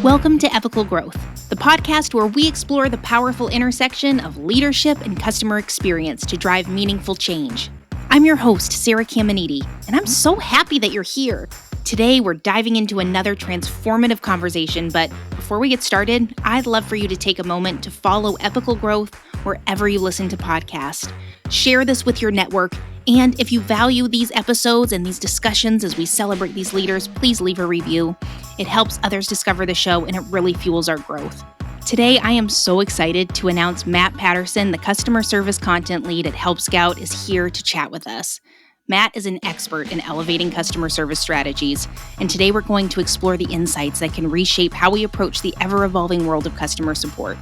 Welcome to Ethical Growth, the podcast where we explore the powerful intersection of leadership and customer experience to drive meaningful change. I'm your host, Sarah Caminiti, and I'm so happy that you're here. Today, we're diving into another transformative conversation, but before we get started, I'd love for you to take a moment to follow Ethical Growth wherever you listen to podcasts. Share this with your network, and if you value these episodes and these discussions as we celebrate these leaders, please leave a review. It helps others discover the show, and it really fuels our growth. Today, I am so excited to announce Matt Patterson, the customer service content lead at Help Scout, is here to chat with us. Matt is an expert in elevating customer service strategies, and today we're going to explore the insights that can reshape how we approach the ever-evolving world of customer support.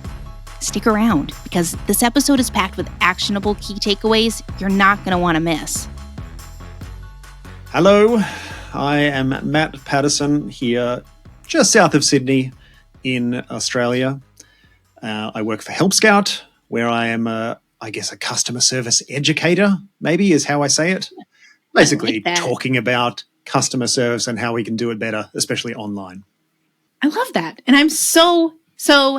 Stick around, because this episode is packed with actionable key takeaways you're not going to want to miss. Hello, I am Matt Patterson here just south of Sydney in Australia. I work for Help Scout, where I am, a customer service educator, maybe is how I say it. Basically talking about customer service and how we can do it better, especially online. I love that. And I'm so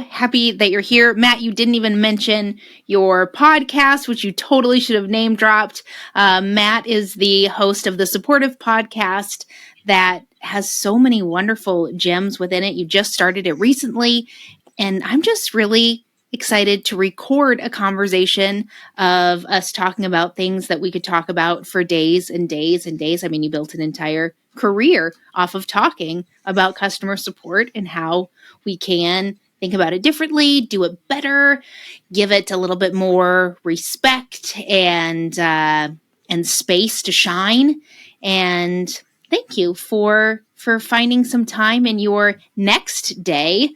happy that you're here. Matt, you didn't even mention your podcast, which you totally should have name dropped. Matt is the host of the Supportive podcast that has so many wonderful gems within it. You just started it recently, and I'm just really excited to record a conversation of us talking about things that we could talk about for days and days and days. I mean, you built an entire career off of talking about customer support and how we can think about it differently, do it better, give it a little bit more respect and space to shine. And thank you for finding some time in your next day,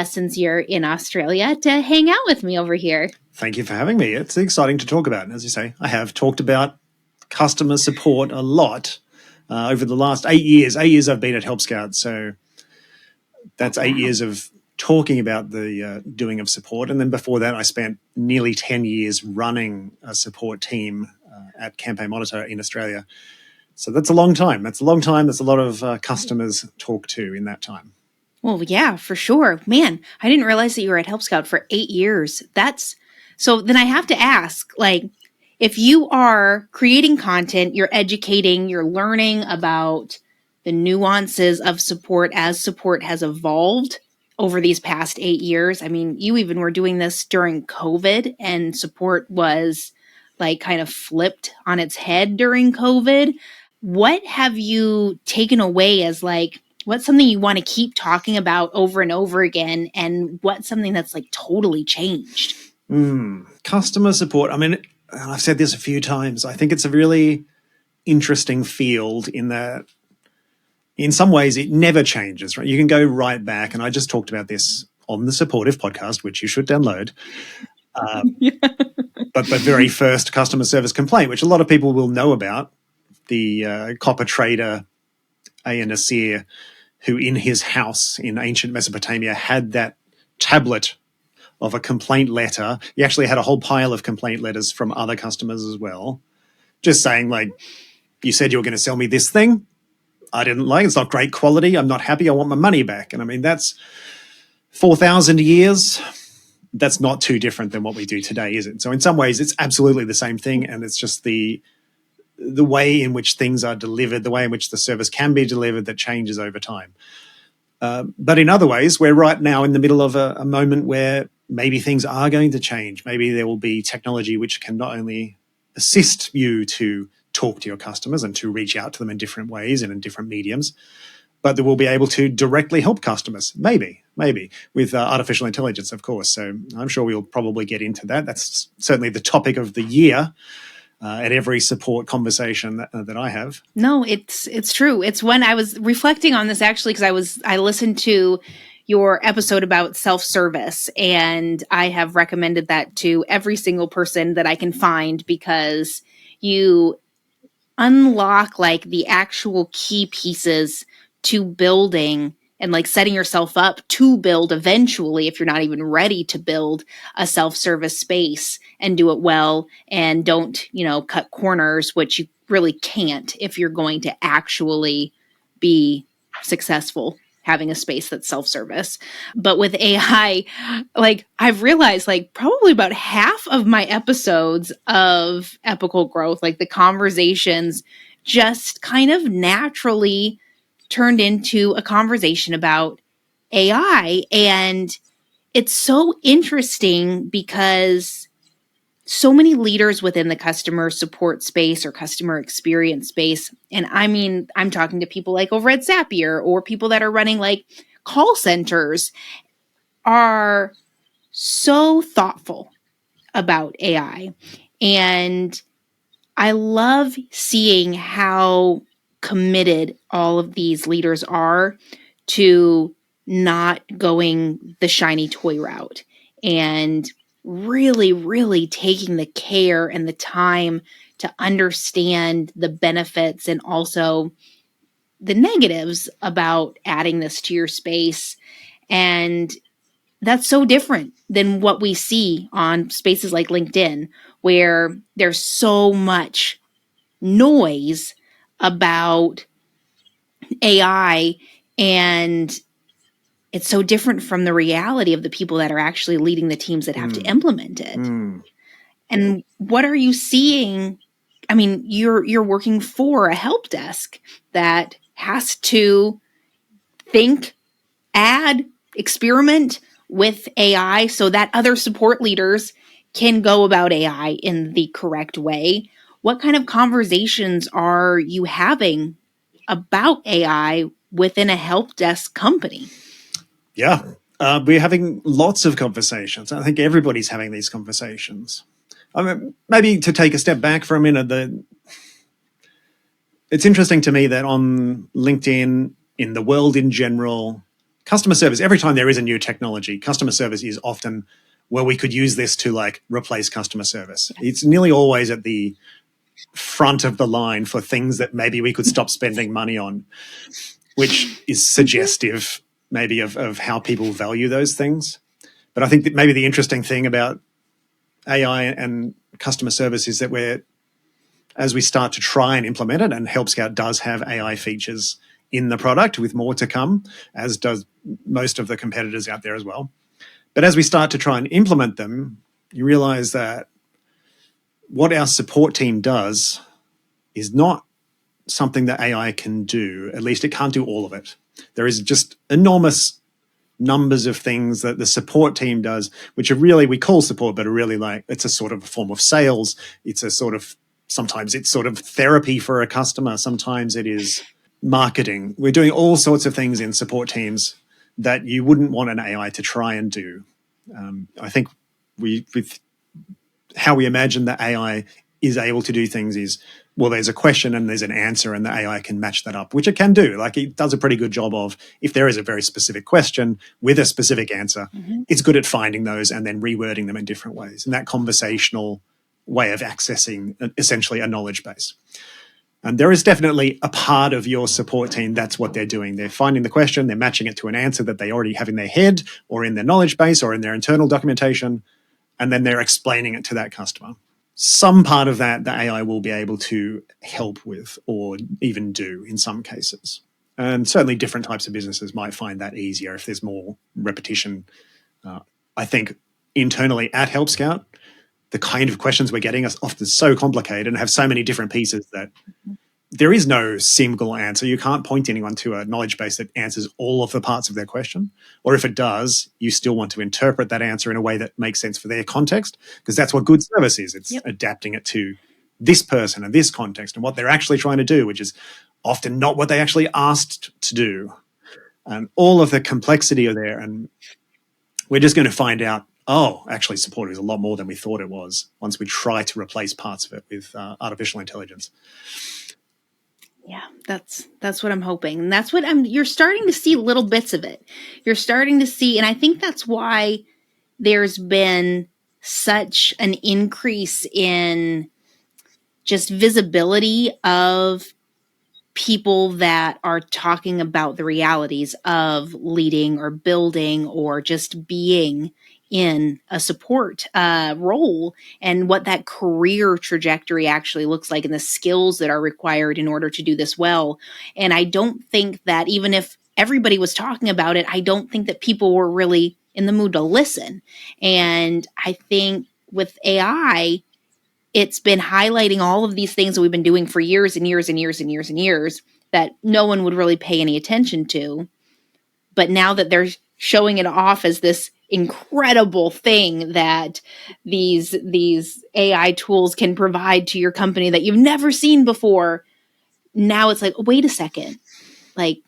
since you're in Australia, to hang out with me over here. Thank you for having me. It's exciting to talk about. And as you say, I have talked about customer support a lot over the last 8 years. 8 years I've been at Help Scout. So that's 8 years of talking about the doing of support. And then before that, I spent nearly 10 years running a support team at Campaign Monitor in Australia. So that's a long time. That's a lot of customers talk to in that time. Well, yeah, for sure. Man, I didn't realize that you were at Help Scout for 8 years. So then I have to ask, if you are creating content, you're educating, you're learning about the nuances of support as support has evolved over these past 8 years. I mean, you even were doing this during COVID, and support was kind of flipped on its head during COVID. What have you taken away as what's something you want to keep talking about over and over again, and what's something that's totally changed? Customer support. I mean, I've said this a few times. I think it's a really interesting field in that in some ways it never changes, right? You can go right back, and I just talked about this on the Supportive podcast, which you should download. But the very first customer service complaint, which a lot of people will know about, the copper trader, Nasir, who in his house in ancient Mesopotamia had that tablet of a complaint letter. He actually had a whole pile of complaint letters from other customers as well, just saying, you said you were going to sell me this thing. I didn't like it. It's not great quality. I'm not happy. I want my money back. And I mean, that's 4,000 years. That's not too different than what we do today, is it? So in some ways, it's absolutely the same thing. And it's just the way in which things are delivered, the way in which the service can be delivered that changes over time. But in other ways, we're right now in the middle of a moment where maybe things are going to change. Maybe there will be technology which can not only assist you to talk to your customers and to reach out to them in different ways and in different mediums, but that will be able to directly help customers, maybe with artificial intelligence, of course. So I'm sure we'll probably get into that. That's certainly the topic of the year at every support conversation that I have. No, it's true. It's when I was reflecting on this, actually, because I listened to your episode about self-service, and I have recommended that to every single person that I can find, because you unlock the actual key pieces to building and setting yourself up to build eventually, if you're not even ready to build a self-service space and do it well, and don't, cut corners, which you really can't if you're going to actually be successful having a space that's self-service. But with AI, like I've realized like probably about half of my episodes of Epical Growth, like the conversations just kind of naturally turned into a conversation about AI. And it's so interesting because so many leaders within the customer support space or customer experience space, and I mean, I'm talking to people like over at Zapier or people that are running like call centers, are so thoughtful about AI. And I love seeing how committed all of these leaders are to not going the shiny toy route and really, really taking the care and the time to understand the benefits and also the negatives about adding this to your space. And that's so different than what we see on spaces like LinkedIn, where there's so much noise about AI, and it's so different from the reality of the people that are actually leading the teams that have to implement it. And what are you seeing? I mean, you're working for a help desk that has to think, add, experiment with AI so that other support leaders can go about AI in the correct way. What kind of conversations are you having about AI within a help desk company? Yeah, we're having lots of conversations. I think everybody's having these conversations. I mean, maybe to take a step back for a minute, it's interesting to me that on LinkedIn, in the world in general, customer service, every time there is a new technology, customer service is often, well, we could use this to like replace customer service. It's nearly always at the front of the line for things that maybe we could stop spending money on, which is suggestive maybe of how people value those things. But I think that maybe the interesting thing about AI and customer service is that as we start to try and implement it, and Help Scout does have AI features in the product with more to come, as does most of the competitors out there as well. But as we start to try and implement them, you realize that what our support team does is not something that AI can do. At least it can't do all of it. There is just enormous numbers of things that the support team does, which are really, we call support, but are really like, it's a sort of a form of sales. It's a sort of, sometimes it's sort of therapy for a customer. Sometimes it is marketing. We're doing all sorts of things in support teams that you wouldn't want an AI to try and do. I think with how we imagine that AI is able to do things is, well, there's a question and there's an answer, and the AI can match that up, which it can do. Like, it does a pretty good job of, if there is a very specific question with a specific answer, it's good at finding those and then rewording them in different ways. And that conversational way of accessing essentially a knowledge base. And there is definitely a part of your support team that's what they're doing. They're finding the question, they're matching it to an answer that they already have in their head or in their knowledge base or in their internal documentation, and then they're explaining it to that customer. Some part of that, the AI will be able to help with or even do in some cases. And certainly different types of businesses might find that easier if there's more repetition. I think internally at Help Scout, the kind of questions we're getting are often so complicated and have so many different pieces that there is no single answer. You can't point anyone to a knowledge base that answers all of the parts of their question. Or if it does, you still want to interpret that answer in a way that makes sense for their context, because that's what good service is. It's adapting it to this person and this context and what they're actually trying to do, which is often not what they actually asked to do. And all of the complexity are there. And we're just going to find out, oh, actually support is a lot more than we thought it was once we try to replace parts of it with artificial intelligence. Yeah, that's what I'm hoping. And that's what you're starting to see little bits of it. You're starting to see, and I think that's why there's been such an increase in just visibility of people that are talking about the realities of leading or building or just being in a support role, and what that career trajectory actually looks like and the skills that are required in order to do this well. And I don't think that even if everybody was talking about it, I don't think that people were really in the mood to listen. And I think with AI, it's been highlighting all of these things that we've been doing for years and years and years and years and years that no one would really pay any attention to. But now that they're showing it off as this incredible thing that these AI tools can provide to your company that you've never seen before, now it's like, wait a second, like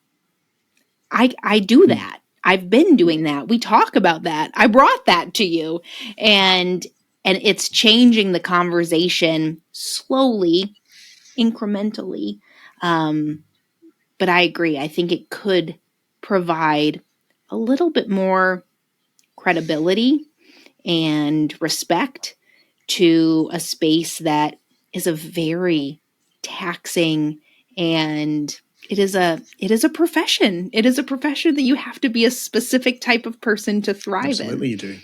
I do that. I've been doing that. We talk about that. I brought that to you. And it's changing the conversation slowly, incrementally. But I agree. I think it could provide a little bit more credibility and respect to a space that is a very taxing, and it is a profession. It is a profession that you have to be a specific type of person to thrive Absolutely, in. you do.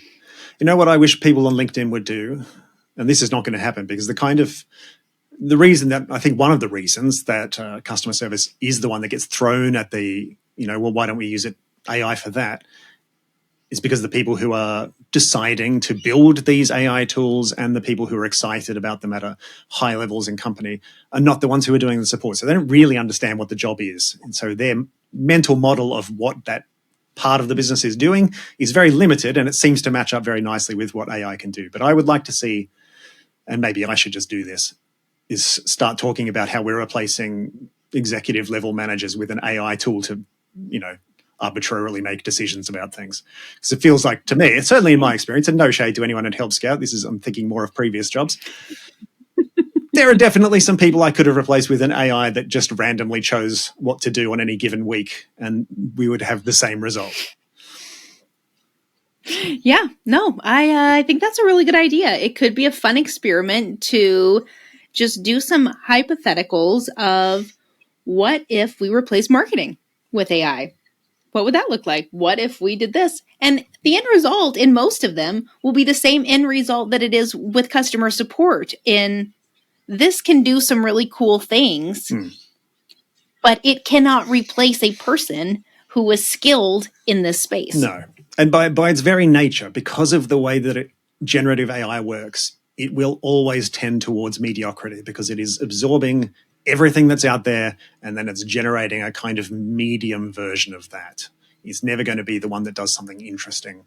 You know what I wish people on LinkedIn would do, and this is not going to happen because the reason that I think one of the reasons that customer service is the one that gets thrown at the, well, why don't we use AI for that, is because the people who are deciding to build these AI tools and the people who are excited about them at a high levels in company are not the ones who are doing the support. So they don't really understand what the job is. And so their mental model of what that part of the business is doing is very limited, and it seems to match up very nicely with what AI can do. But I would like to see, and maybe I should just do this, is start talking about how we're replacing executive level managers with an AI tool to, arbitrarily make decisions about things. Because it feels like, to me, it's certainly in my experience, and no shade to anyone at Help Scout, I'm thinking more of previous jobs. There are definitely some people I could have replaced with an AI that just randomly chose what to do on any given week, and we would have the same result. Yeah, no, I think that's a really good idea. It could be a fun experiment to just do some hypotheticals of what if we replace marketing with AI? What would that look like? What if we did this? And the end result in most of them will be the same end result that it is with customer support. In this can do some really cool things, but it cannot replace a person who is skilled in this space. No. And by its very nature, because of the way that generative AI works, it will always tend towards mediocrity because it is absorbing everything that's out there, and then it's generating a kind of medium version of that. It's never going to be the one that does something interesting.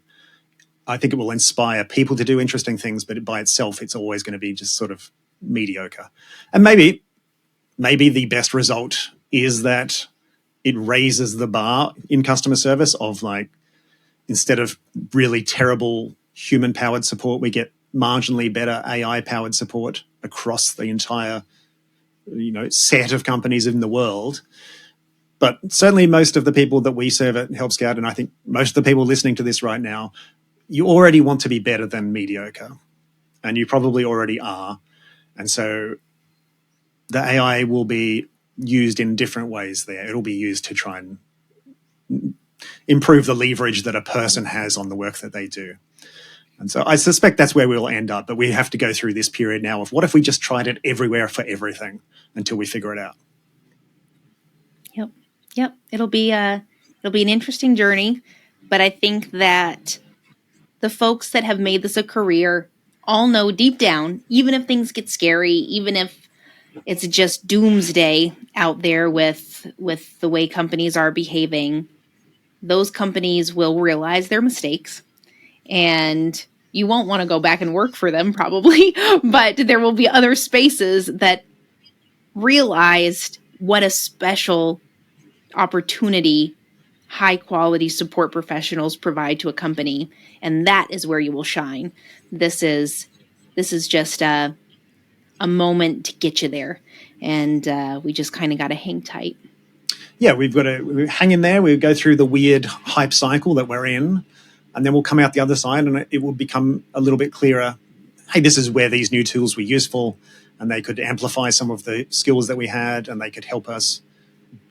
I think it will inspire people to do interesting things, but by itself, it's always going to be just sort of mediocre. And maybe the best result is that it raises the bar in customer service of, like, instead of really terrible human-powered support, we get marginally better AI-powered support across the entire set of companies in the world. But certainly most of the people that we serve at Help Scout, and I think most of the people listening to this right now, you already want to be better than mediocre, and you probably already are. And so the AI will be used in different ways there. It'll be used to try and improve the leverage that a person has on the work that they do. And so I suspect that's where we'll end up, but we have to go through this period now of what if we just tried it everywhere for everything until we figure it out. Yep. It'll be an interesting journey, but I think that the folks that have made this a career all know deep down, even if things get scary, even if it's just doomsday out there with the way companies are behaving, those companies will realize their mistakes, and you won't want to go back and work for them probably, but there will be other spaces that realized what a special opportunity high quality support professionals provide to a company, and that is where you will shine. This is just a moment to get you there, and we just kind of got to hang tight. Yeah, we've got to hang in there. We go through the weird hype cycle that we're in, and then we'll come out the other side, and it will become a little bit clearer. Hey, this is where these new tools were useful, and they could amplify some of the skills that we had, and they could help us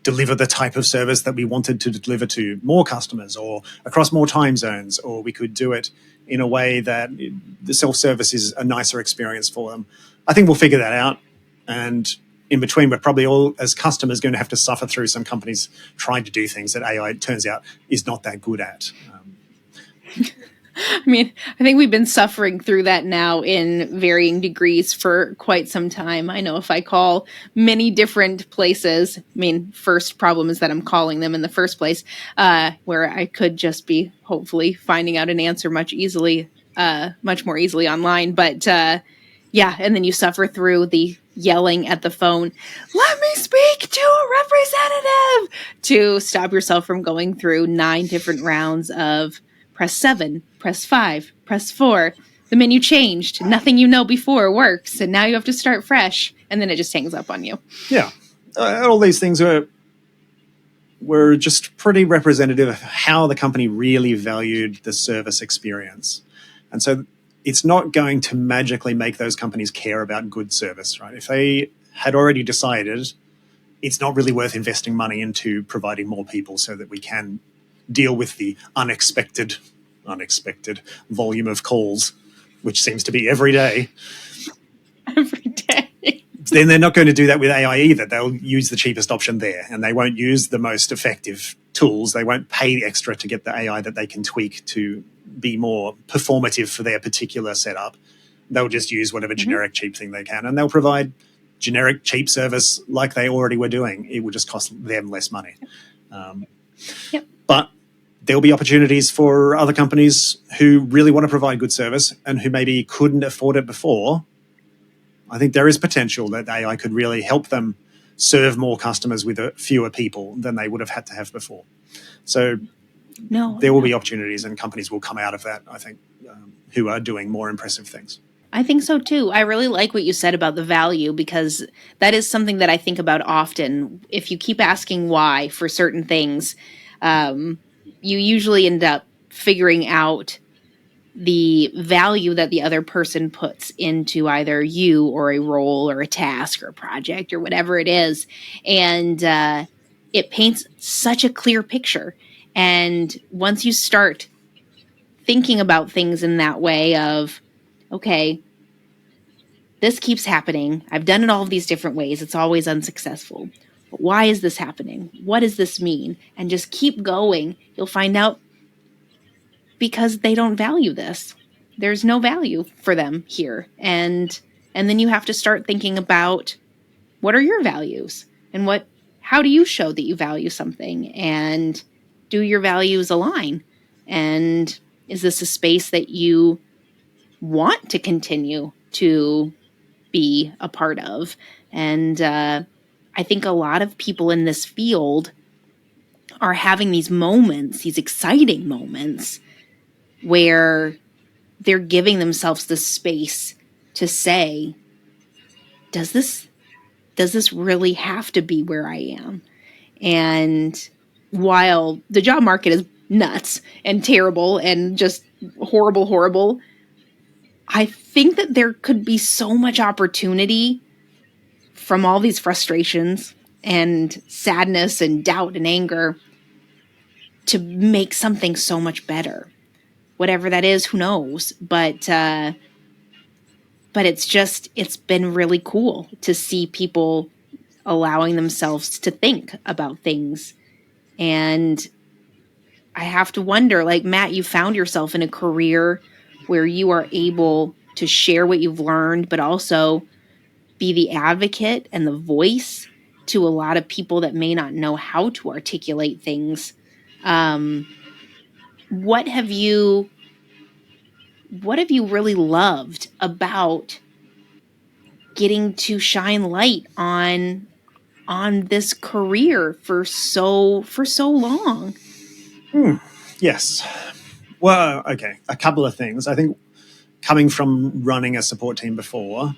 deliver the type of service that we wanted to deliver to more customers or across more time zones, or we could do it in a way that the self-service is a nicer experience for them. I think we'll figure that out, and in between, we're probably all, as customers, going to have to suffer through some companies trying to do things that AI, it turns out, is not that good at. I mean, I think we've been suffering through that now in varying degrees for quite some time. I know if I call many different places, I mean, first problem is that I'm calling them in the first place, where I could just be hopefully finding out an answer much more easily online. But yeah, and then you suffer through the yelling at the phone, let me speak to a representative, to stop yourself from going through 9 different rounds of press 7, press 5, press 4. The menu changed. Nothing you know before works. And now you have to start fresh. And then it just hangs up on you. Yeah. All these things were just pretty representative of how the company really valued the service experience. And so it's not going to magically make those companies care about good service, right? If they had already decided it's not really worth investing money into providing more people so that we can deal with the unexpected volume of calls, which seems to be every day. Every day. Then they're not going to do that with AI either. They'll use the cheapest option there, and they won't use the most effective tools. They won't pay extra to get the AI that they can tweak to be more performative for their particular setup. They'll just use whatever generic cheap thing they can, and they'll provide generic cheap service like they already were doing. It will just cost them less money. But there'll be opportunities for other companies who really want to provide good service and who maybe couldn't afford it before. I think there is potential that AI could really help them serve more customers with fewer people than they would have had to have before. So there will be opportunities, and companies will come out of that, I think, who are doing more impressive things. I think so too. I really like what you said about the value, because that is something that I think about often. If you keep asking why for certain things, you usually end up figuring out the value that the other person puts into either you or a role or a task or a project or whatever it is. And it paints such a clear picture. And once you start thinking about things in that way of, okay, this keeps happening. I've done it all of these different ways. It's always unsuccessful. But why is this happening? What does this mean? And just keep going. You'll find out because they don't value this. There's no value for them here. And then you have to start thinking about, what are your values? And how do you show that you value something? And do your values align? And is this a space that you want to continue to be a part of? And I think a lot of people in this field are having these moments, these exciting moments, where they're giving themselves the space to say, does this really have to be where I am? And while the job market is nuts and terrible and just horrible, I think that there could be so much opportunity from all these frustrations and sadness and doubt and anger to make something so much better. Whatever that is, who knows? But it's been really cool to see people allowing themselves to think about things. And I have to wonder, like, Matt, you found yourself in a career where you are able to share what you've learned, but also be the advocate and the voice to a lot of people that may not know how to articulate things. What have you really loved about getting to shine light on this career for so long? Yes. Well, okay, a couple of things. I think coming from running a support team before,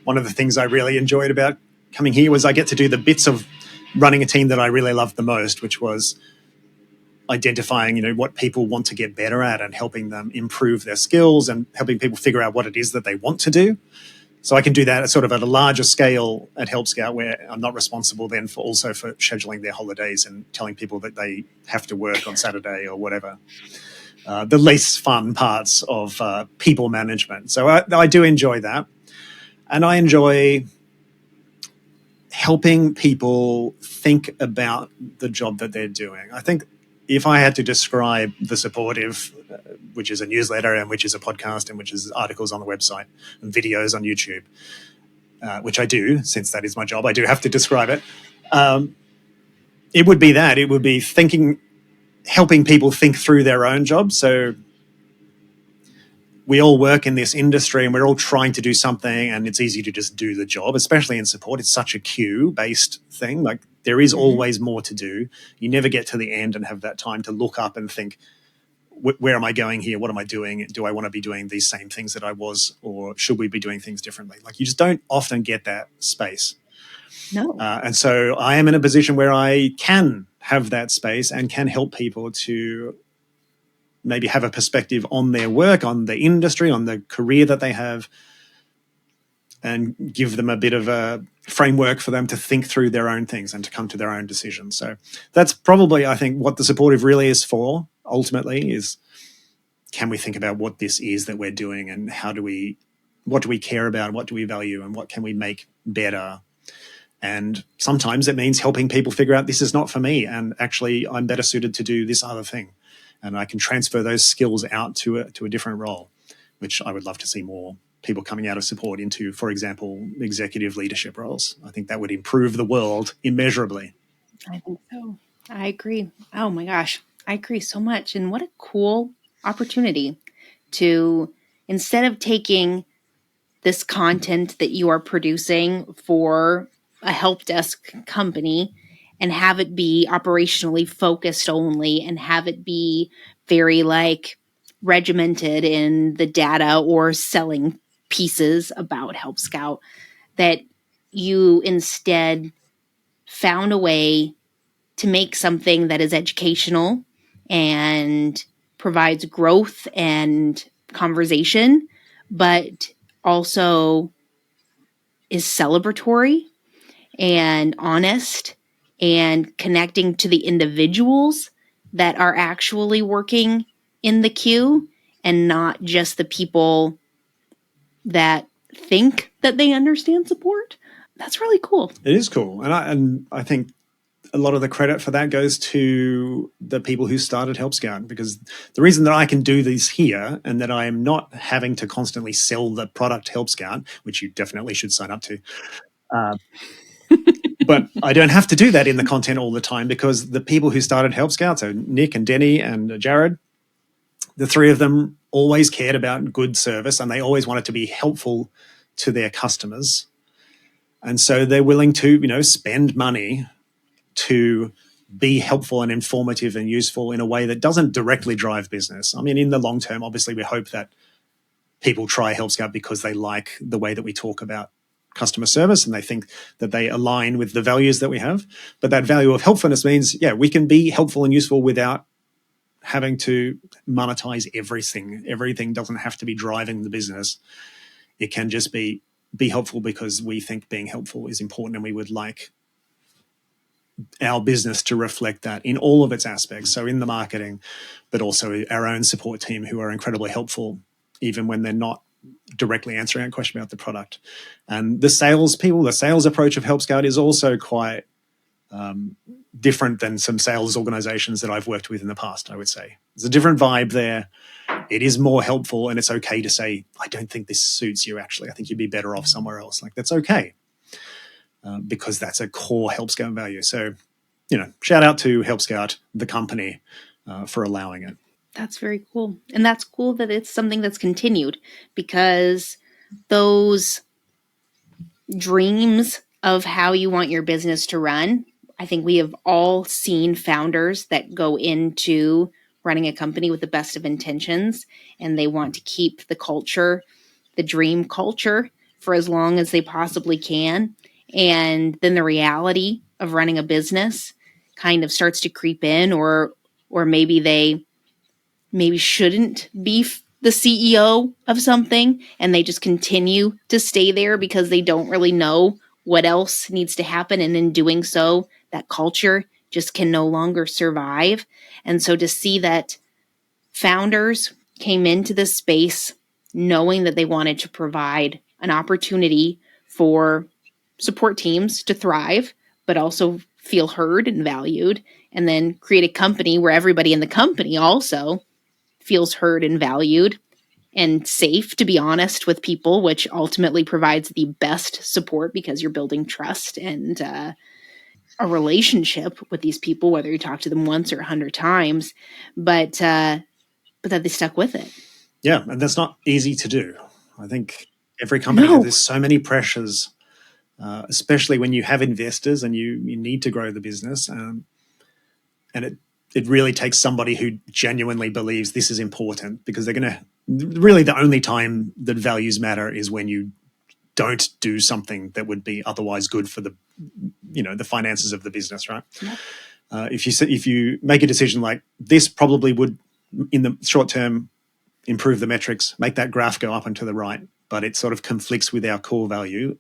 one of the things I really enjoyed about coming here was I get to do the bits of running a team that I really loved the most, which was identifying, what people want to get better at and helping them improve their skills and helping people figure out what it is that they want to do. So I can do that sort of at a larger scale at Help Scout, where I'm not responsible then for scheduling their holidays and telling people that they have to work on Saturday or whatever. The least fun parts of people management. So I do enjoy that. And I enjoy helping people think about the job that they're doing. I think if I had to describe the supportive, which is a newsletter and which is a podcast and which is articles on the website and videos on YouTube, which I do, since that is my job, I do have to describe it. It would be that. It would be helping people think through their own job. So we all work in this industry and we're all trying to do something, and it's easy to just do the job, especially in support. It's such a queue-based thing. Like, there is always more to do. You never get to the end and have that time to look up and think, where am I going here? What am I doing? Do I want to be doing these same things that I was, or should we be doing things differently? Like, you just don't often get that space. No. And so I am in a position where I can have that space and can help people to maybe have a perspective on their work, on the industry, on the career that they have, and give them a bit of a framework for them to think through their own things and to come to their own decisions. So that's probably, I think, what the supportive really is for, ultimately, is can we think about what this is that we're doing, and what do we care about, what do we value, and what can we make better? And sometimes it means helping people figure out, this is not for me, and actually I'm better suited to do this other thing. And I can transfer those skills out to a different role, which I would love to see more people coming out of support into, for example, executive leadership roles. I think that would improve the world immeasurably. I think so. I agree. Oh my gosh. I agree so much. And what a cool opportunity to, instead of taking this content that you are producing for a help desk company and have it be operationally focused only, and have it be very like regimented in the data or selling pieces about Help Scout, that you instead found a way to make something that is educational and provides growth and conversation, but also is celebratory and honest and connecting to the individuals that are actually working in the queue, and not just the people that think that they understand support. That's really cool. It is cool. And I think a lot of the credit for that goes to the people who started Help Scout, because the reason that I can do these here and that I am not having to constantly sell the product Help Scout, which you definitely should sign up to, but I don't have to do that in the content all the time, because the people who started Help Scout, so Nick and Denny and Jared, the three of them always cared about good service, and they always wanted to be helpful to their customers. And so they're willing to, spend money to be helpful and informative and useful in a way that doesn't directly drive business. I mean, in the long term, obviously, we hope that people try Help Scout because they like the way that we talk about customer service and they think that they align with the values that we have. But that value of helpfulness means, we can be helpful and useful without having to monetize everything. Everything doesn't have to be driving the business. It can just be helpful because we think being helpful is important, and we would like our business to reflect that in all of its aspects. So in the marketing, but also our own support team, who are incredibly helpful, even when they're not directly answering a question about the product. And the sales approach of Help Scout is also quite different than some sales organizations that I've worked with in the past, I would say. There's a different vibe there. It is more helpful, and it's okay to say, I don't think this suits you, actually. I think you'd be better off somewhere else. Like, that's okay. Because that's a core Help Scout value. So, shout out to Help Scout, the company, for allowing it. That's very cool. And that's cool that it's something that's continued, because those dreams of how you want your business to run, I think we have all seen founders that go into running a company with the best of intentions, and they want to keep the culture, the dream culture, for as long as they possibly can. And then the reality of running a business kind of starts to creep in, or maybe they shouldn't be the CEO of something, and they just continue to stay there because they don't really know what else needs to happen. And in doing so, that culture just can no longer survive. And so to see that founders came into this space knowing that they wanted to provide an opportunity for support teams to thrive, but also feel heard and valued, and then create a company where everybody in the company also feels heard and valued and safe to be honest with people, which ultimately provides the best support because you're building trust and a relationship with these people, whether you talk to them once or 100 times, but that they stuck with it. Yeah, and that's not easy to do. I think every company, No. there's so many pressures, especially when you have investors and you need to grow the business. And it really takes somebody who genuinely believes this is important, because they're going to really, the only time that values matter is when you don't do something that would be otherwise good for the finances of the business, right? Yeah. If you make a decision like this probably would in the short term improve the metrics, make that graph go up and to the right, but it sort of conflicts with our core value,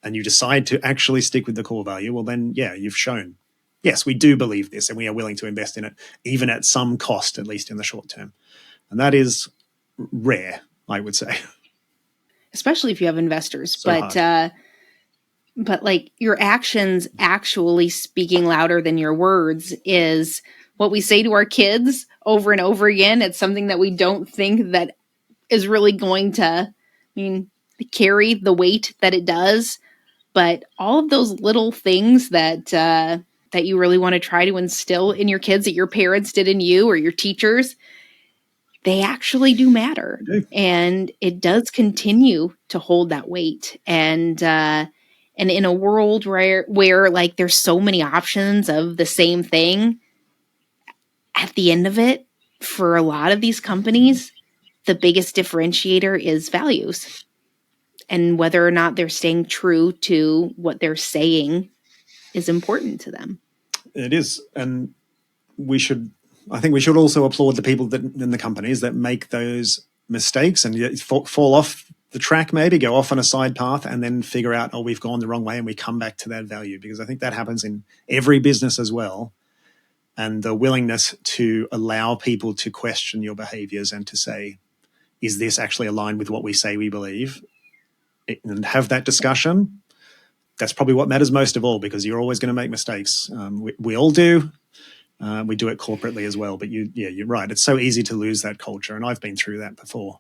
and you decide to actually stick with the core value, well then, yeah, you've shown, yes, we do believe this and we are willing to invest in it, even at some cost, at least in the short term. And that is rare, I would say. Especially if you have investors. So but like your actions actually speaking louder than your words is what we say to our kids over and over again. It's something that we don't think that is really going to, carry the weight that it does. But all of those little things that you really want to try to instill in your kids that your parents did in you or your teachers, they actually do matter. And it does continue to hold that weight. And in a world where like there's so many options of the same thing, at the end of it, for a lot of these companies, the biggest differentiator is values. And whether or not they're staying true to what they're saying is important to them. It is. And I think we should also applaud the people in the companies that make those mistakes and fall off the track, maybe go off on a side path and then figure out, oh, we've gone the wrong way, and we come back to that value, because I think that happens in every business as well. And the willingness to allow people to question your behaviors and to say, is this actually aligned with what we say we believe? And have that discussion. That's probably what matters most of all, because you're always going to make mistakes. We all do. We do it corporately as well. But you're right. It's so easy to lose that culture. And I've been through that before.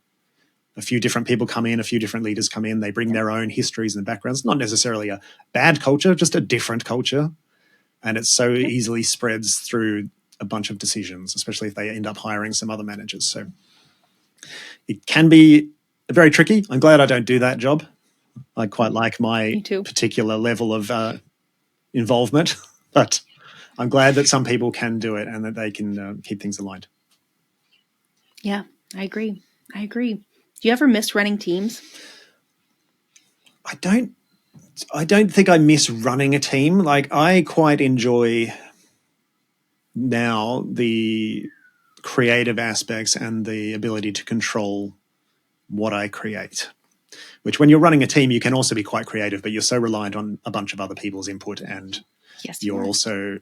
A few different people come in, a few different leaders come in. They bring their own histories and backgrounds. Not necessarily a bad culture, just a different culture. And it so easily spreads through a bunch of decisions, especially if they end up hiring some other managers. So it can be very tricky. I'm glad I don't do that job. I quite like my particular level of involvement, but I'm glad that some people can do it and that they can keep things aligned. Yeah, I agree. Do you ever miss running teams? I don't think I miss running a team. Like, I quite enjoy now the creative aspects and the ability to control what I create, which when you're running a team, you can also be quite creative, but you're so reliant on a bunch of other people's input, and you're also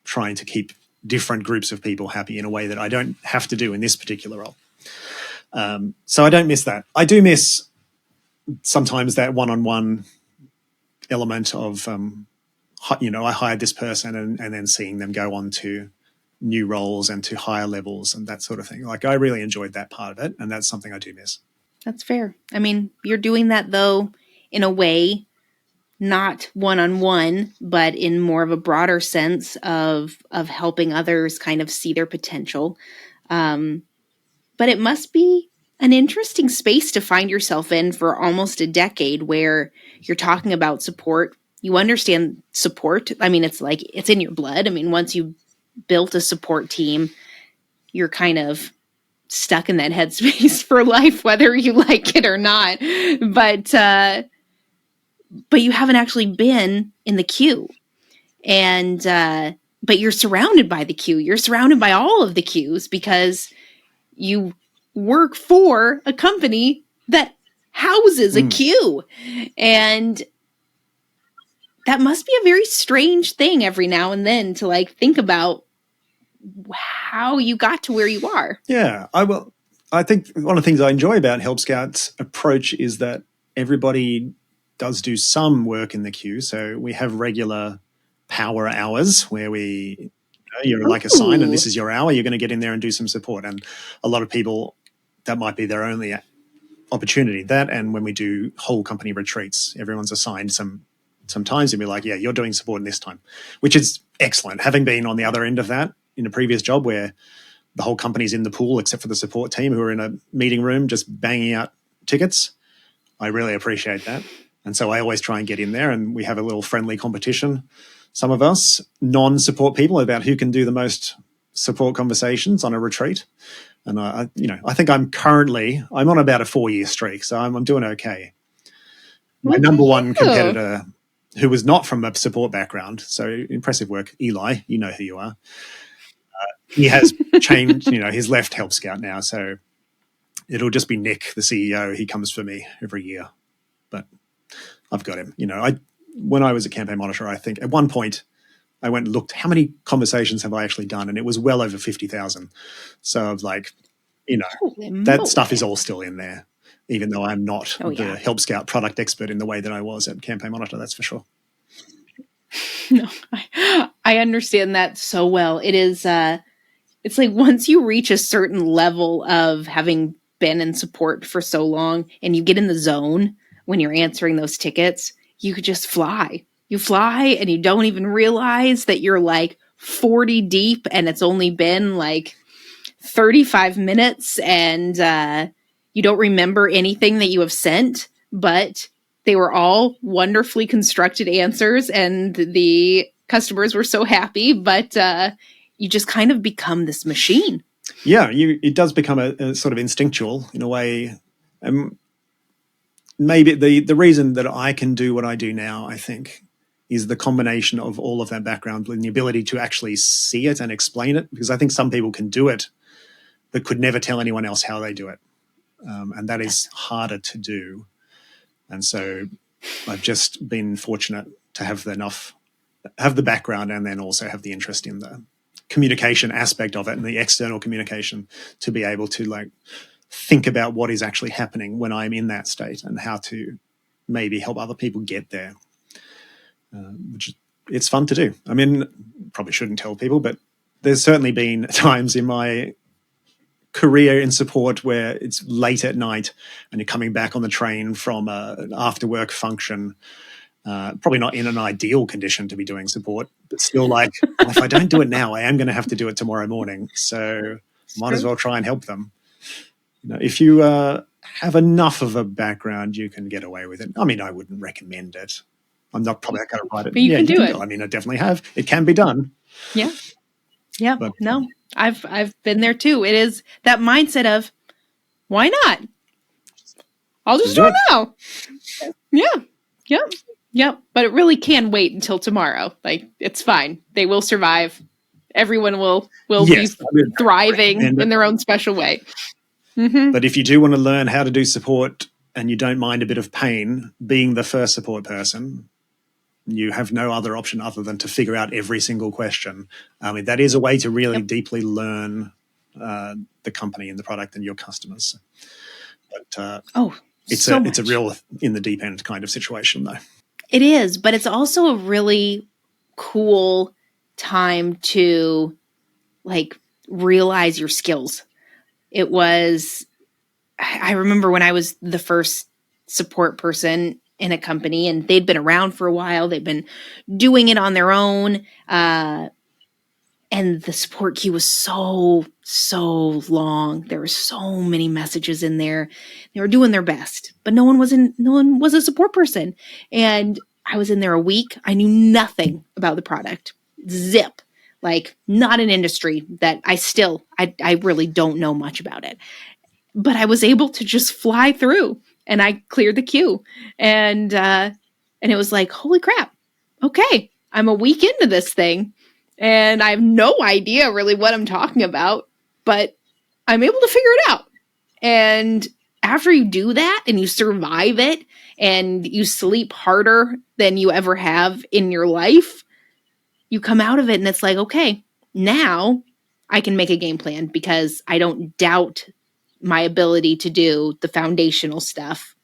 trying to keep different groups of people happy in a way that I don't have to do in this particular role. So I don't miss that. I do miss sometimes that one-on-one element of, I hired this person and then seeing them go on to new roles and to higher levels and that sort of thing. Like, I really enjoyed that part of it, and that's something I do miss. That's fair. I mean, you're doing that, though, in a way, not one-on-one, but in more of a broader sense of helping others kind of see their potential. But it must be an interesting space to find yourself in for almost a decade, where you're talking about support. You understand support. I mean, it's like it's in your blood. I mean, once you built a support team, you're kind of stuck in that headspace for life, whether you like it or not. But you haven't actually been in the queue. And but you're surrounded by the queue. You're surrounded by all of the queues because you work for a company that houses a queue. And that must be a very strange thing every now and then to like think about how you got to where you are. Yeah, I think one of the things I enjoy about Help Scout's approach is that everybody does do some work in the queue. So we have regular power hours where you're like assigned, and this is your hour. You're going to get in there and do some support. And a lot of people, that might be their only opportunity. That, and when we do whole company retreats, everyone's assigned sometimes and be like, yeah, you're doing support in this time, which is excellent. Having been on the other end of that in a previous job where the whole company's in the pool except for the support team who are in a meeting room just banging out tickets, I really appreciate that. And so I always try and get in there, and we have a little friendly competition, some of us non-support people, about who can do the most support conversations on a retreat. And I think I'm on about a 4-year streak, so I'm doing okay. My number one competitor, who was not from a support background, so impressive work, Eli, you know who you are. He has changed, he's left Help Scout now, so it'll just be Nick, the CEO. He comes for me every year, but I've got him. When I was a campaign monitor, I think at one point I went and looked, how many conversations have I actually done? And it was well over 50,000. So I was like, that stuff is all still in there, even though I'm not the Help Scout product expert in the way that I was at campaign monitor, that's for sure. No, I understand that so well. It is, it's like once you reach a certain level of having been in support for so long and you get in the zone when you're answering those tickets, you could just fly. You fly and you don't even realize that you're like 40 deep and it's only been like 35 minutes and you don't remember anything that you have sent, but they were all wonderfully constructed answers and the customers were so happy, but you just kind of become this machine. Yeah, it does become a sort of instinctual in a way. Maybe the reason that I can do what I do now, I think, is the combination of all of that background and the ability to actually see it and explain it, because I think some people can do it but could never tell anyone else how they do it. And that is harder to do. And so I've just been fortunate to have the background and then also have the interest in the communication aspect of it and the external communication to be able to think about what is actually happening when I'm in that state and how to maybe help other people get there, which it's fun to do. I mean, probably shouldn't tell people, but there's certainly been times in my career in support where it's late at night and you're coming back on the train from an after-work function, probably not in an ideal condition to be doing support, but still if I don't do it now, I am going to have to do it tomorrow morning. So might as well try and help them. If you have enough of a background, you can get away with it. I mean, I wouldn't recommend it. I'm not probably going to write it. But you can do it. I mean, I definitely have. It can be done. Yeah. Yeah. But, no, I've been there too. It is that mindset of, why not? I'll just do it now. Yeah. Yep. Yep. But it really can wait until tomorrow. It's fine. They will survive. Everyone will be thriving in their own special way. Mm-hmm. But if you do want to learn how to do support and you don't mind a bit of pain, being the first support person, you have no other option other than to figure out every single question. I mean, that is a way to really deeply learn the company and the product and your customers. But it's a real in the deep end kind of situation, though. It is, but it's also a really cool time to realize your skills. It was, I remember when I was the first support person in a company and they'd been around for a while, they'd been doing it on their own. And the support queue was so long. There were so many messages in there. They were doing their best, but no one was a support person. And I was in there a week. I knew nothing about the product. Zip. Not an industry that I really don't know much about it. But I was able to just fly through and I cleared the queue. And it was like, holy crap. Okay. I'm a week into this thing and I have no idea really what I'm talking about, but I'm able to figure it out. And after you do that and you survive it and you sleep harder than you ever have in your life, you come out of it and it's like, okay, now I can make a game plan because I don't doubt my ability to do the foundational stuff.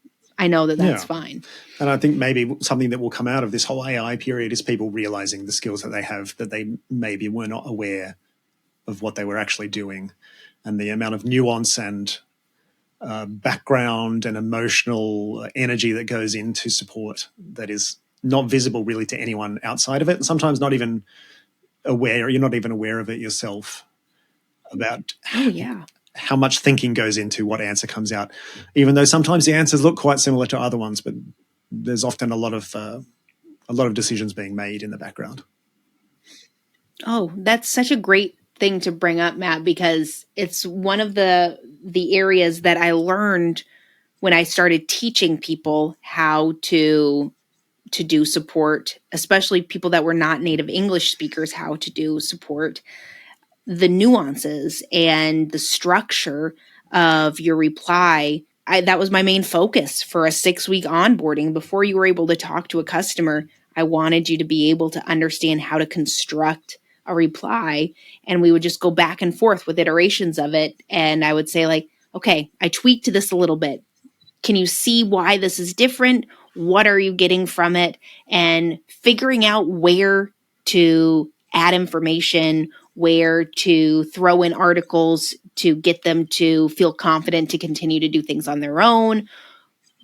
I know that that's Yeah. fine. And I think maybe something that will come out of this whole AI period is people realizing the skills that they have that they maybe were not aware of what they were actually doing, and the amount of nuance and background and emotional energy that goes into support that is not visible really to anyone outside of it, and sometimes not even aware. You're not even aware of it yourself about Oh, yeah. how much thinking goes into what answer comes out, even though sometimes the answers look quite similar to other ones, but there's often a lot of decisions being made in the background. Oh, that's such a great thing to bring up, Matt, because it's one of the areas that I learned when I started teaching people how to do support, especially people that were not native English speakers, how to do support, the nuances and the structure of your reply. That was my main focus for a 6-week onboarding. Before you were able to talk to a customer, I wanted you to be able to understand how to construct a reply. And we would just go back and forth with iterations of it. And I would say, like, okay, I tweaked this a little bit. Can you see why this is different? What are you getting from it? And figuring out where to add information, where to throw in articles to get them to feel confident to continue to do things on their own,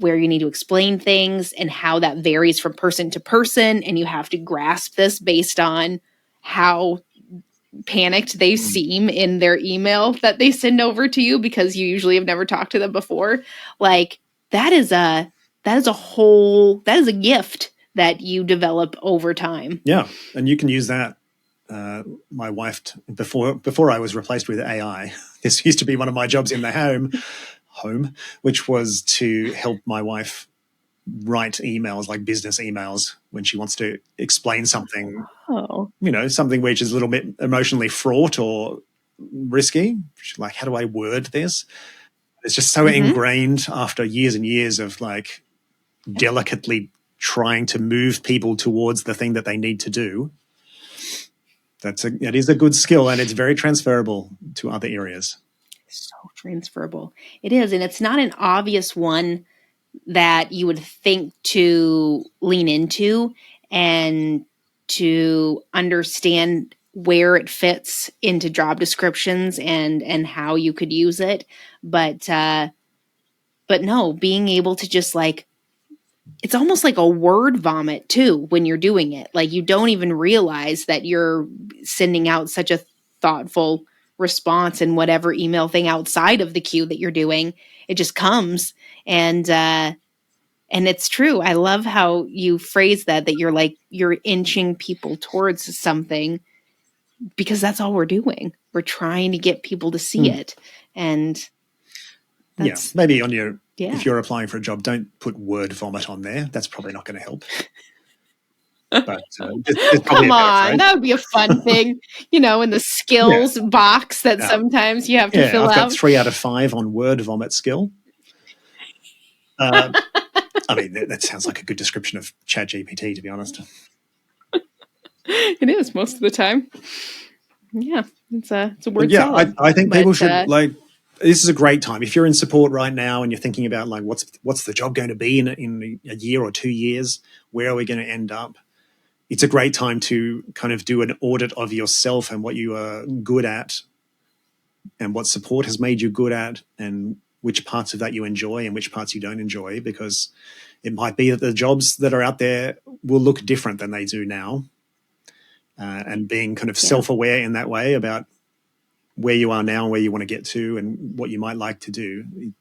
where you need to explain things and how that varies from person to person. And you have to grasp this based on how panicked they seem in their email that they send over to you, because you usually have never talked to them before. Like, that is a gift that you develop over time. Yeah, and you can use that. My wife, before I was replaced with AI, this used to be one of my jobs in the home, which was to help my wife write emails, like business emails, when she wants to explain something, Oh. something which is a little bit emotionally fraught or risky. She's like, how do I word this? It's just so ingrained after years and years of like delicately trying to move people towards the thing that they need to do. It is a good skill, and it's very transferable to other areas. So transferable. It is. And it's not an obvious one that you would think to lean into and to understand where it fits into job descriptions and how you could use it. But no, being able to just, like, it's almost like a word vomit too when you're doing it. Like, you don't even realize that you're sending out such a thoughtful response in whatever email thing outside of the queue that you're doing. It just comes. And it's true. I love how you phrase that you're inching people towards something, because that's all we're doing. We're trying to get people to see it. And that's, maybe if you're applying for a job, don't put word vomit on there. That's probably not going to help. But come on, that would be a fun thing, in the skills box that sometimes you have to fill out. I've got 3 out of 5 on word vomit skill. I mean, that sounds like a good description of ChatGPT, to be honest. It is most of the time. Yeah, it's a word salad. I think people should this is a great time. If you're in support right now and you're thinking about like what's the job going to be in a year or 2 years, where are we going to end up? It's a great time to kind of do an audit of yourself and what you are good at and what support has made you good at and which parts of that you enjoy and which parts you don't enjoy, because it might be that the jobs that are out there will look different than they do now. And being kind of self-aware in that way about where you are now and where you want to get to and what you might like to do,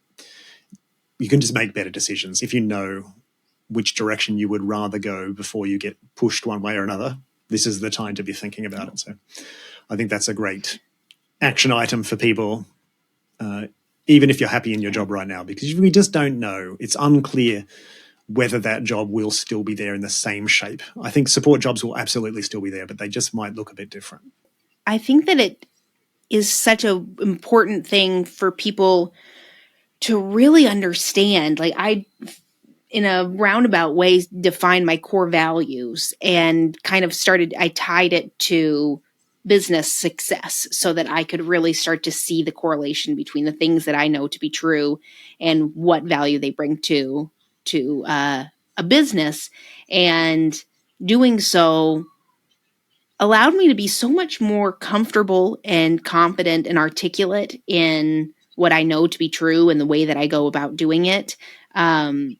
you can just make better decisions if you know which direction you would rather go before you get pushed one way or another. This is the time to be thinking about it. So I think that's a great action item for people, even if you're happy in your job right now, because we just don't know. It's unclear whether that job will still be there in the same shape. I think support jobs will absolutely still be there, but they just might look a bit different. I think that it is such an important thing for people to really understand. Like, I, in a roundabout way, defined my core values and kind of I tied it to business success so that I could really start to see the correlation between the things that I know to be true and what value they bring to a business, and doing so allowed me to be so much more comfortable and confident and articulate in what I know to be true and the way that I go about doing it. And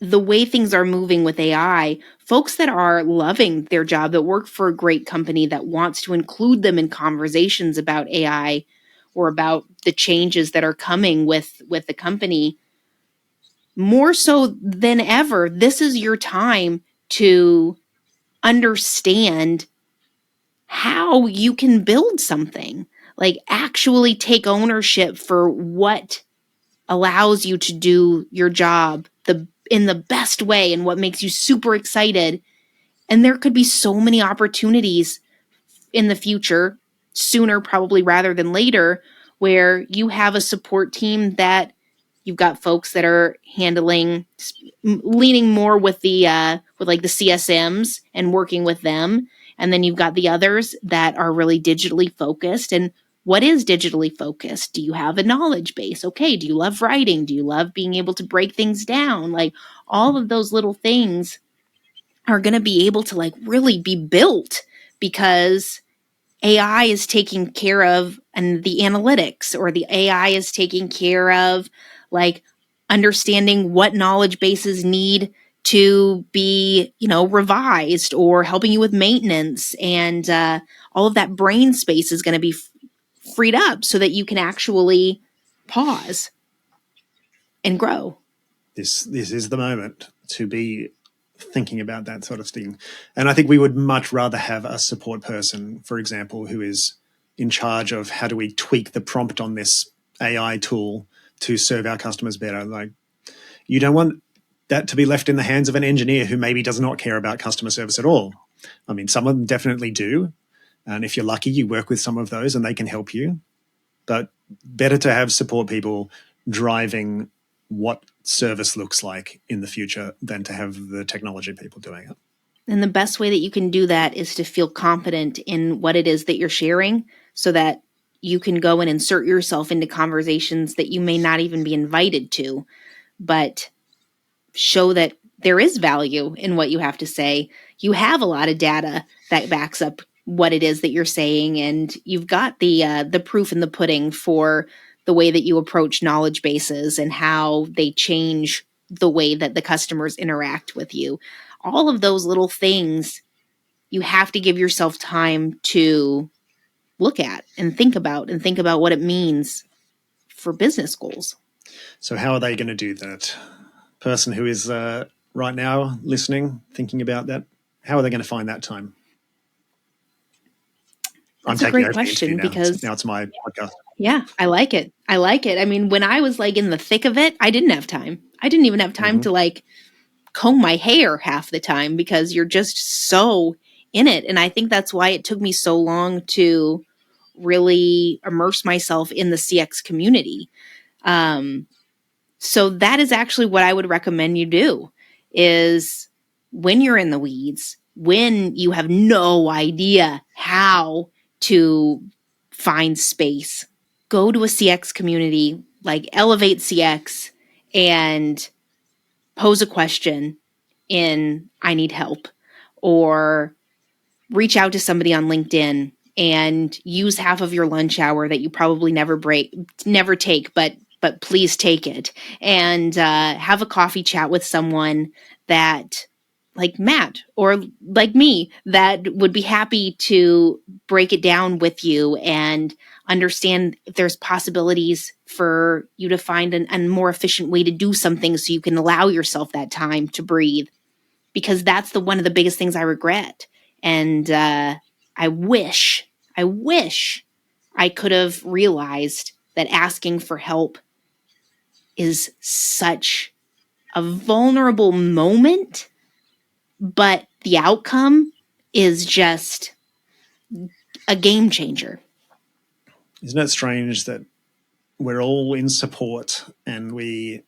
the way things are moving with AI, folks that are loving their job, that work for a great company that wants to include them in conversations about AI or about the changes that are coming with the company, more so than ever, this is your time to understand how you can build something, like actually take ownership for what allows you to do your job in the best way and what makes you super excited. And there could be so many opportunities in the future, sooner probably rather than later, where you have a support team that you've got folks that are leaning more with with like the CSMs and working with them. And then you've got the others that are really digitally focused. And what is digitally focused? Do you have a knowledge base? Okay. Do you love writing? Do you love being able to break things down? Like all of those little things are going to be able to like really be built because AI is taking care of, and the analytics, or the AI is taking care of like understanding what knowledge bases need to be, revised, or helping you with maintenance. And all of that brain space is going to be freed up so that you can actually pause and grow. This is the moment to be thinking about that sort of thing. And I think we would much rather have a support person, for example, who is in charge of how do we tweak the prompt on this AI tool to serve our customers better. Like, you don't want that to be left in the hands of an engineer who maybe does not care about customer service at all. I mean, some of them definitely do. And if you're lucky, you work with some of those and they can help you. But better to have support people driving what service looks like in the future than to have the technology people doing it. And the best way that you can do that is to feel confident in what it is that you're sharing, so that you can go and insert yourself into conversations that you may not even be invited to, but show that there is value in what you have to say. You have a lot of data that backs up what it is that you're saying, and you've got the proof in the pudding for the way that you approach knowledge bases and how they change the way that the customers interact with you. All of those little things you have to give yourself time to look at and think about what it means for business goals. So how are they going to do that? Person who is right now listening, thinking about that, how are they going to find that time? That's a great question, because now it's my podcast. Yeah, I like it. I mean, when I was like in the thick of it, I didn't have time. I didn't even have time to like comb my hair half the time, because you're just so in it. And I think that's why it took me so long to really immerse myself in the CX community. So that is actually what I would recommend you do, is when you're in the weeds, when you have no idea how to find space, go to a CX community like Elevate CX and pose a question in I need help, or reach out to somebody on LinkedIn and use half of your lunch hour that you probably never take, but please take it, and have a coffee chat with someone that, like Matt or like me, that would be happy to break it down with you and understand if there's possibilities for you to find a more efficient way to do something, so you can allow yourself that time to breathe. Because that's one of the biggest things I regret. And I wish I could have realized that asking for help is such a vulnerable moment, but the outcome is just a game changer. Isn't it strange that we're all in support and we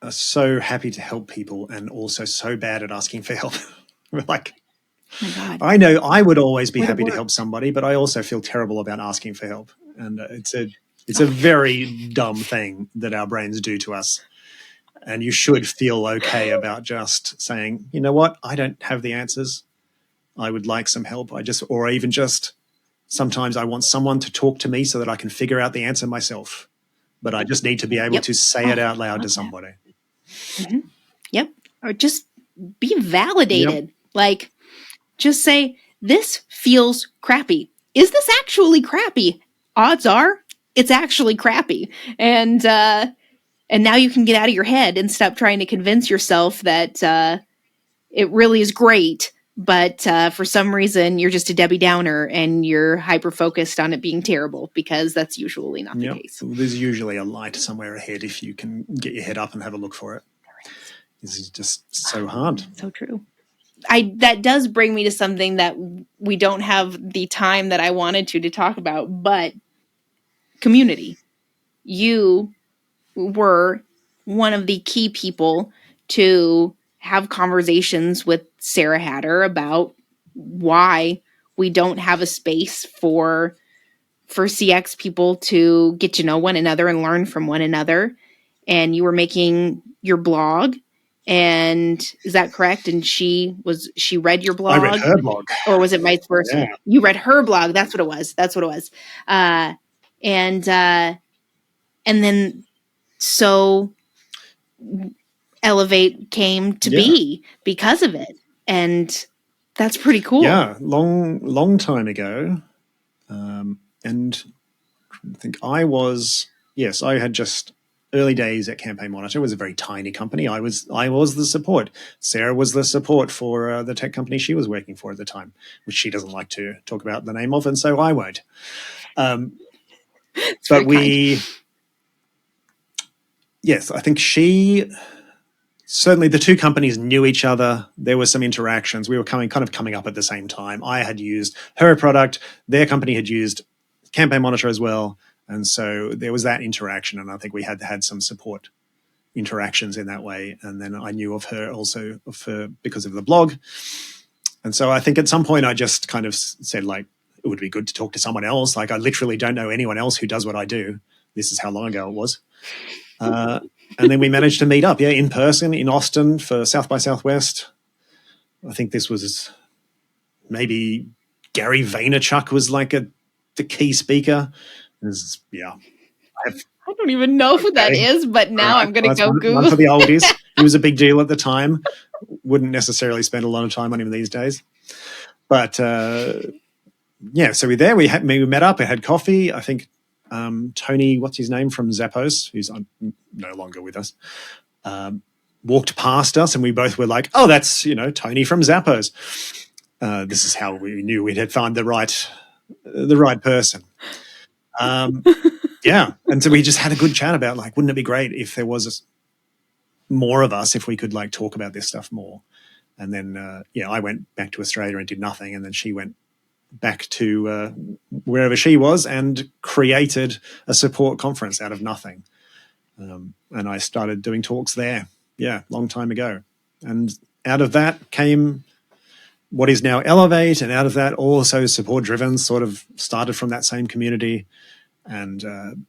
are so happy to help people and also so bad at asking for help? We're like, oh my God. I know I would always be happy to help somebody, but I also feel terrible about asking for help. And it's a very dumb thing that our brains do to us. And you should feel okay about just saying, you know what, I don't have the answers. I would like some help. Or even just sometimes I want someone to talk to me so that I can figure out the answer myself. But I just need to be able to say it out loud to somebody. Mm-hmm. Yep. Or just be validated. Yep. Like, just say, this feels crappy. Is this actually crappy? Odds are it's actually crappy. And now you can get out of your head and stop trying to convince yourself that it really is great. But for some reason, you're just a Debbie Downer and you're hyper-focused on it being terrible, because that's usually not the case. There's usually a light somewhere ahead if you can get your head up and have a look for it. This is just so hard. So true. That does bring me to something that we don't have the time that I wanted to talk about, but community. You were one of the key people to have conversations with Sarah Hatter about why we don't have a space for CX people to get to know one another and learn from one another. And you were making your blog, and is that correct? And she read your blog? I read her blog. Or was it vice versa? Yeah. You read her blog. That's what it was. And then so Elevate came to be because of it. And that's pretty cool. Yeah, long time ago. And I think I had just early days at Campaign Monitor. It was a very tiny company. I was the support. Sarah was the support for the tech company she was working for at the time, which she doesn't like to talk about the name of, and so I won't. But I think certainly the two companies knew each other. There were some interactions. We were coming up at the same time. I had used her product. Their company had used Campaign Monitor as well. And so there was that interaction. And I think we had some support interactions in that way. And then I knew of her because of the blog. And so I think at some point I just kind of said, like, it would be good to talk to someone else. Like, I literally don't know anyone else who does what I do. This is how long ago it was. And then we managed to meet up, in person in Austin for South by Southwest. I think this was maybe Gary Vaynerchuk was like the key speaker. I don't even know who that is, but now I'm going to go Google. One for the oldies. He was a big deal at the time. Wouldn't necessarily spend a lot of time on him these days. But so we met up. We had coffee. I think Tony, what's his name, from Zappos, who's no longer with us, walked past us, and we both were like, "Oh, that's Tony from Zappos." This is how we knew we had found the right person. And so we just had a good chat about, like, wouldn't it be great if there was more of us, if we could like talk about this stuff more. And then I went back to Australia and did nothing, and then she went back to wherever she was and created a support conference out of nothing. And I started doing talks there, long time ago. And out of that came what is now Elevate, and out of that also Support Driven sort of started from that same community. And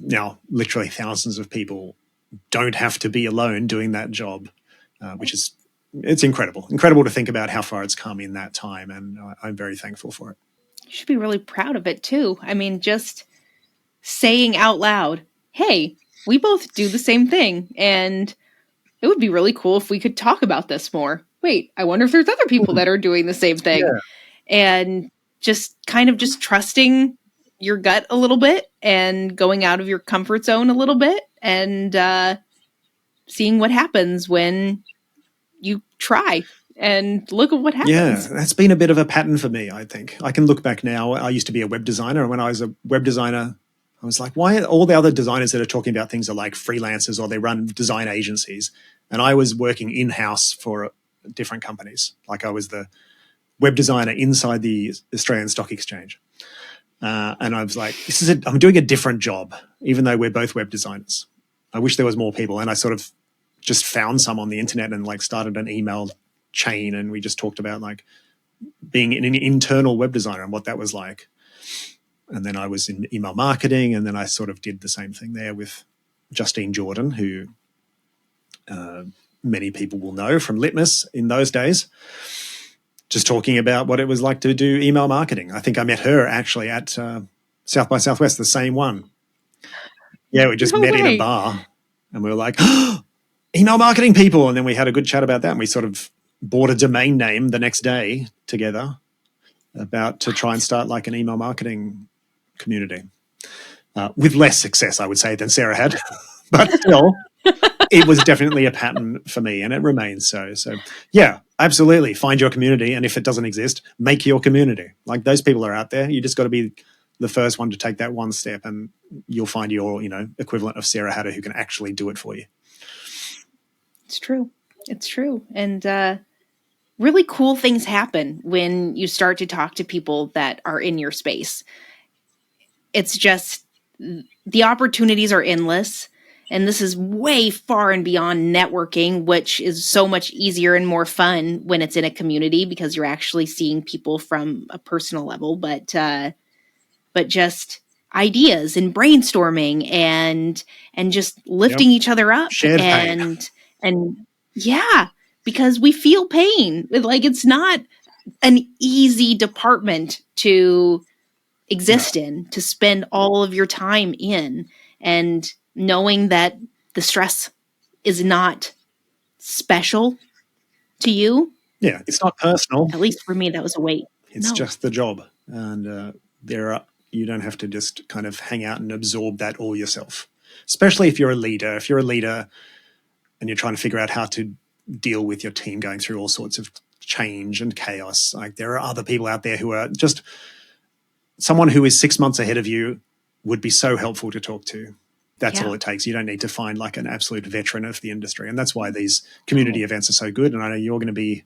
now literally thousands of people don't have to be alone doing that job, which is, it's incredible to think about how far it's come in that time. And I'm very thankful for it. You should be really proud of it too. I mean, just saying out loud, hey, we both do the same thing. And it would be really cool if we could talk about this more. Wait, I wonder if there's other people that are doing the same thing. Yeah. And just kind of just trusting your gut a little bit and going out of your comfort zone a little bit and seeing what happens when you try and look at what happens. Yeah, that's been a bit of a pattern for me, I think. I can look back now. I used to be a web designer, and when I was a web designer, I was like, why are all the other designers that are talking about things are like freelancers or they run design agencies? And I was working in-house for different companies. Like, I was the web designer inside the Australian Stock Exchange. And I was like, I'm doing a different job, even though we're both web designers. I wish there was more people. And I sort of just found some on the internet and like started an email chain. And we just talked about like being an internal web designer and what that was like. And then I was in email marketing. And then I sort of did the same thing there with Justine Jordan, who many people will know from Litmus in those days, just talking about what it was like to do email marketing. I think I met her actually at South by Southwest, the same one. Yeah, we just met in a bar and we were like, email marketing people. And then we had a good chat about that. And we sort of bought a domain name the next day together about to try and start like an email marketing community. With less success, I would say, than Sarah had. But still, it was definitely a pattern for me, and it remains so. So, yeah, absolutely. Find your community, and if it doesn't exist, make your community. Like, those people are out there. You just got to be the first one to take that one step, and you'll find your, equivalent of Sarah Hatter who can actually do it for you. It's true. It's true. And really cool things happen when you start to talk to people that are in your space. It's just the opportunities are endless. And this is way far and beyond networking, which is so much easier and more fun when it's in a community because you're actually seeing people from a personal level. But just ideas and brainstorming and just lifting each other up. Shared pain. And yeah, because we feel pain. Like, it's not an easy department to exist in, to spend all of your time in, and knowing that the stress is not special to you. Yeah, it's not personal. At least for me, that was a weight. It's just the job. And you don't have to just kind of hang out and absorb that all yourself, especially if you're a leader. If you're a leader and you're trying to figure out how to deal with your team going through all sorts of change and chaos, like, there are other people out there who are just, someone who is 6 months ahead of you would be so helpful to talk to. That's all it takes. You don't need to find like an absolute veteran of the industry. And that's why these community events are so good. And I know you're going to be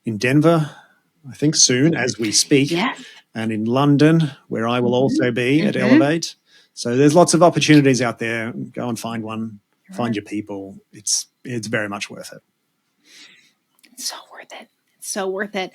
in Denver, I think, soon as we speak, and in London, where I will also be at Elevate. So there's lots of opportunities out there. Go and find one, find your people. It's very much worth it. It's so worth it. It's so worth it.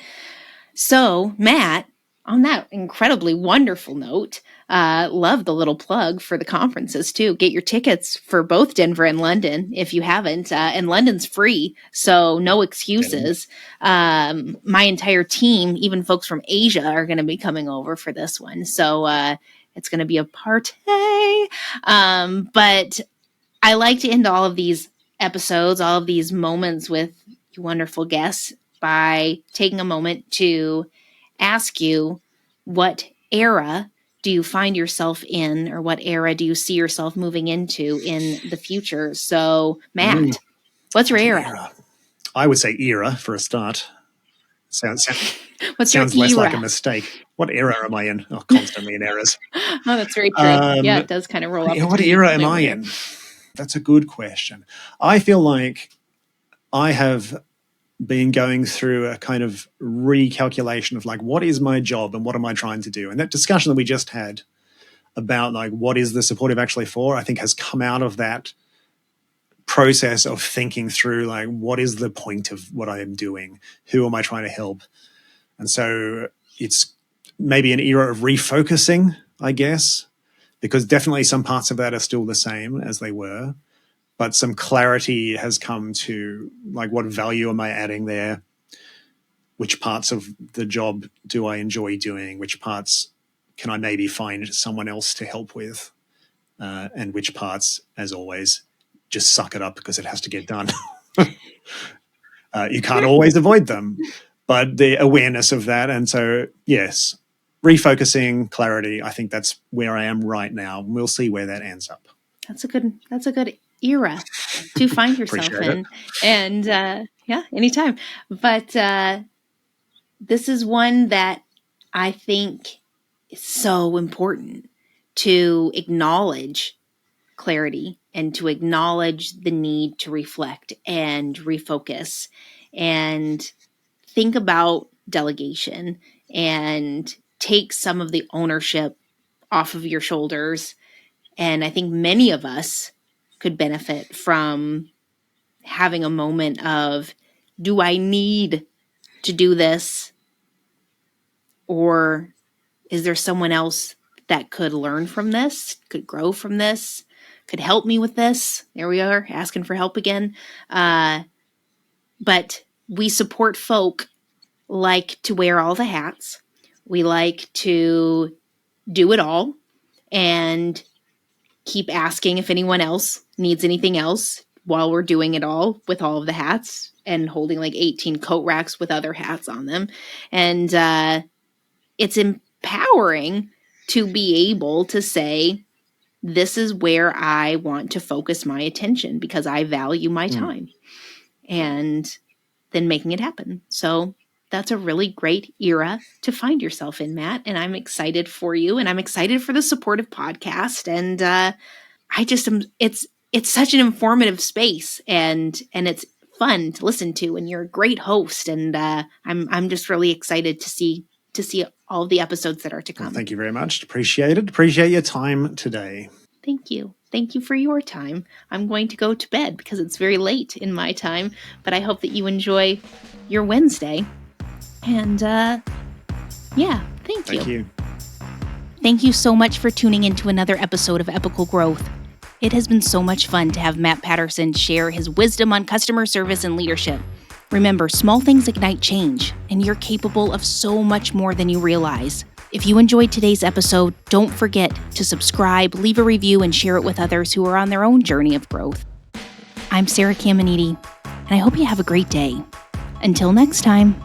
So, Matt, on that incredibly wonderful note, love the little plug for the conferences too. Get your tickets for both Denver and London if you haven't. And London's free, so no excuses. My entire team, even folks from Asia, are going to be coming over for this one. So it's going to be a party. But I like to end all of these episodes, all of these moments with you wonderful guests by taking a moment to ask you, what era do you find yourself in, or what era do you see yourself moving into in the future? So, Matt, what's your era? I would say era for a start. Sounds less like a mistake. What era am I in? Oh, constantly in eras. Oh, that's very true. Yeah, it does kind of roll up. What era am I in? That's a good question. I feel like I have been going through a kind of recalculation of like, what is my job and what am I trying to do? And that discussion that we just had about like, what is the supportive actually for, I think has come out of that process of thinking through like, what is the point of what I am doing? Who am I trying to help? And so it's maybe an era of refocusing, I guess, because definitely some parts of that are still the same as they were. But some clarity has come to like, what value am I adding there? Which parts of the job do I enjoy doing? Which parts can I maybe find someone else to help with? And which parts, as always, just suck it up because it has to get done. You can't always avoid them, but the awareness of that. And so, yes, refocusing, clarity, I think that's where I am right now. We'll see where that ends up. That's a good era to find yourself in. And yeah, anytime. But this is one that I think is so important to acknowledge clarity and to acknowledge the need to reflect and refocus and think about delegation and take some of the ownership off of your shoulders. And I think many of us could benefit from having a moment of, do I need to do this? Or is there someone else that could learn from this, could grow from this? could help me with this. There we are, asking for help again. But we support folk like to wear all the hats. We like to do it all and keep asking if anyone else needs anything else while we're doing it all with all of the hats and holding like 18 coat racks with other hats on them. And it's empowering to be able to say, this is where I want to focus my attention because I value my time, and then making it happen. So that's a really great era to find yourself in, Matt. And I'm excited for you, and I'm excited for the supportive podcast. And I just am, it's such an informative space, and it's fun to listen to, and you're a great host. And I'm just really excited to see all the episodes that are to come. Well, thank you very much. Appreciate it. Appreciate your time today. Thank you. Thank you for your time. I'm going to go to bed because it's very late in my time, but I hope that you enjoy your Wednesday. And thank you. Thank you. Thank you so much for tuning into another episode of Epical Growth. It has been so much fun to have Matt Patterson share his wisdom on customer service and leadership. Remember, small things ignite change, and you're capable of so much more than you realize. If you enjoyed today's episode, don't forget to subscribe, leave a review, and share it with others who are on their own journey of growth. I'm Sarah Caminiti, and I hope you have a great day. Until next time.